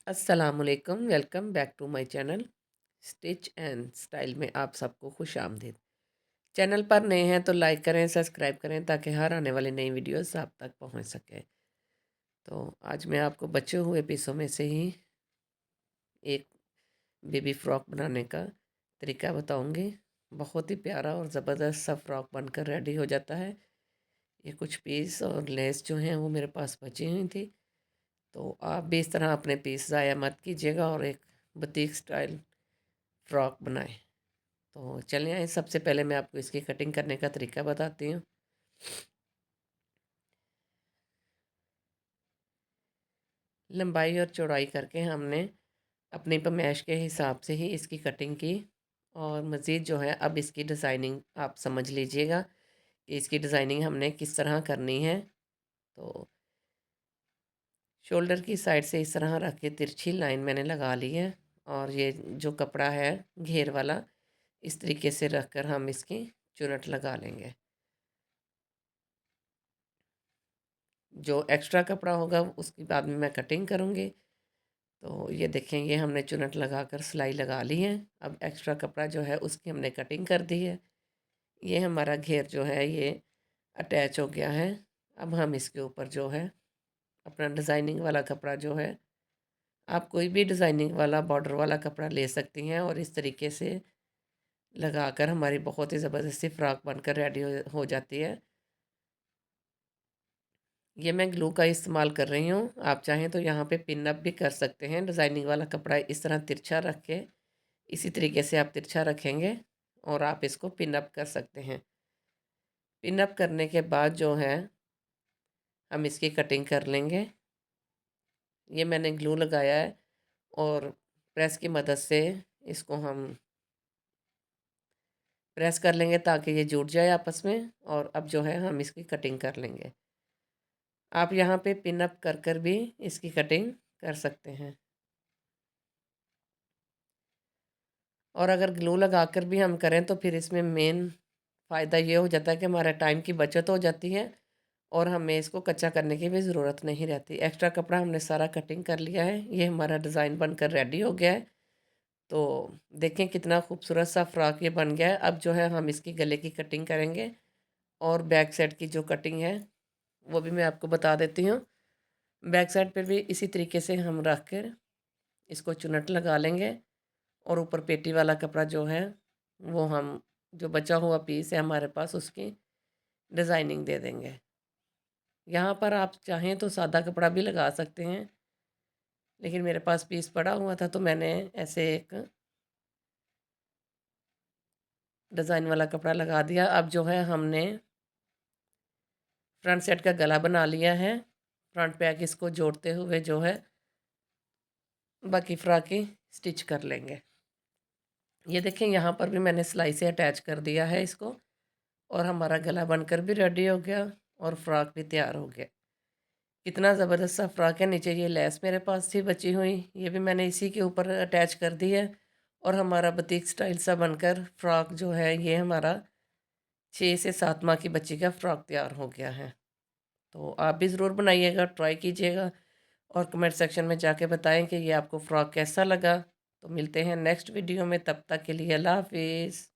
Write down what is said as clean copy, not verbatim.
अस्सलामुअलैकुम, welcome back to my channel stitch and style में आप सबको खुश आमदीद। चैनल पर नए हैं तो लाइक करें, सब्सक्राइब करें ताकि हर आने वाली नई वीडियोस आप तक पहुंच सके। तो आज मैं आपको बचे हुए पीसों में से ही एक बेबी फ्रॉक बनाने का तरीका बताऊंगी। बहुत ही प्यारा और ज़बरदस्त सा फ्रॉक बनकर रेडी हो जाता है। ये कुछ पीस और लेस जो हैं वो मेरे पास बची हुई थी, तो आप भी इस तरह अपने पीस ज़ाया मत कीजिएगा और एक बुटीक स्टाइल फ्रॉक बनाएं। तो चलिए आइए, सबसे पहले मैं आपको इसकी कटिंग करने का तरीका बताती हूँ। लंबाई और चौड़ाई करके हमने अपनी पैमाइश के हिसाब से ही इसकी कटिंग की। और मज़ीद जो है, अब इसकी डिज़ाइनिंग आप समझ लीजिएगा कि इसकी डिज़ाइनिंग हमने किस तरह करनी है। तो शोल्डर की साइड से इस तरह रख के तिरछी लाइन मैंने लगा ली है। और ये जो कपड़ा है घेर वाला, इस तरीके से रख कर हम इसकी चुनट लगा लेंगे। जो एक्स्ट्रा कपड़ा होगा उसकी बाद में मैं कटिंग करूँगी। तो ये देखें, ये हमने चुनट लगाकर सिलाई लगा ली है। अब एक्स्ट्रा कपड़ा जो है उसकी हमने कटिंग कर दी है। ये हमारा घेर जो है ये अटैच हो गया है। अब हम इसके ऊपर जो है अपना डिज़ाइनिंग वाला कपड़ा जो है, आप कोई भी डिज़ाइनिंग वाला बॉर्डर वाला कपड़ा ले सकती हैं और इस तरीके से लगाकर हमारी बहुत ही ज़बरदस्ती फ्रॉक बनकर रेडी हो जाती है। ये मैं ग्लू का इस्तेमाल कर रही हूँ। आप चाहें तो यहाँ पे पिन अप भी कर सकते हैं। डिज़ाइनिंग वाला कपड़ा इस तरह तिरछा रख के, इसी तरीके से आप तिरछा रखेंगे और आप इसको पिन अप कर सकते हैं। पिन अप करने के बाद जो है हम इसकी कटिंग कर लेंगे। ये मैंने ग्लू लगाया है और प्रेस की मदद से इसको हम प्रेस कर लेंगे ताकि ये जुड़ जाए आपस में। और अब जो है हम इसकी कटिंग कर लेंगे। आप यहाँ पे पिन अप कर कर भी इसकी कटिंग कर सकते हैं। और अगर ग्लू लगाकर भी हम करें तो फिर इसमें मेन फ़ायदा ये हो जाता है कि हमारा टाइम की बचत हो जाती है और हमें इसको कच्चा करने की भी ज़रूरत नहीं रहती। एक्स्ट्रा कपड़ा हमने सारा कटिंग कर लिया है। ये हमारा डिज़ाइन बनकर रेडी हो गया है। तो देखें कितना खूबसूरत सा फ्रॉक ये बन गया है। अब जो है हम इसकी गले की कटिंग करेंगे और बैक साइड की जो कटिंग है वो भी मैं आपको बता देती हूँ। बैक साइड पर भी इसी तरीके से हम रख कर इसको चुनट लगा लेंगे और ऊपर पेटी वाला कपड़ा जो है वो हम, जो बचा हुआ पीस है हमारे पास, उसकी डिज़ाइनिंग दे देंगे। यहाँ पर आप चाहें तो सादा कपड़ा भी लगा सकते हैं, लेकिन मेरे पास पीस पड़ा हुआ था तो मैंने ऐसे एक डिज़ाइन वाला कपड़ा लगा दिया। अब जो है हमने फ्रंट सेट का गला बना लिया है। फ्रंट बैक इसको जोड़ते हुए जो है बाकी फ्रॉक की स्टिच कर लेंगे। ये देखें, यहाँ पर भी मैंने सिलाई से अटैच कर दिया है इसको और हमारा गला बनकर भी रेडी हो गया और फ्रॉक भी तैयार हो गया। कितना ज़बरदस्त सा फ्रॉक है। नीचे ये लेस मेरे पास थी बची हुई, ये भी मैंने इसी के ऊपर अटैच कर दी है और हमारा बुटीक स्टाइल सा बनकर फ्रॉक जो है ये हमारा 6 से 7 माह की बच्ची का फ़्रॉक तैयार हो गया है। तो आप भी ज़रूर बनाइएगा, ट्राई कीजिएगा और कमेंट सेक्शन में जाके बताएं कि ये आपको फ़्रॉक कैसा लगा। तो मिलते हैं नेक्स्ट वीडियो में, तब तक के लिए अल्लाह हाफिज़।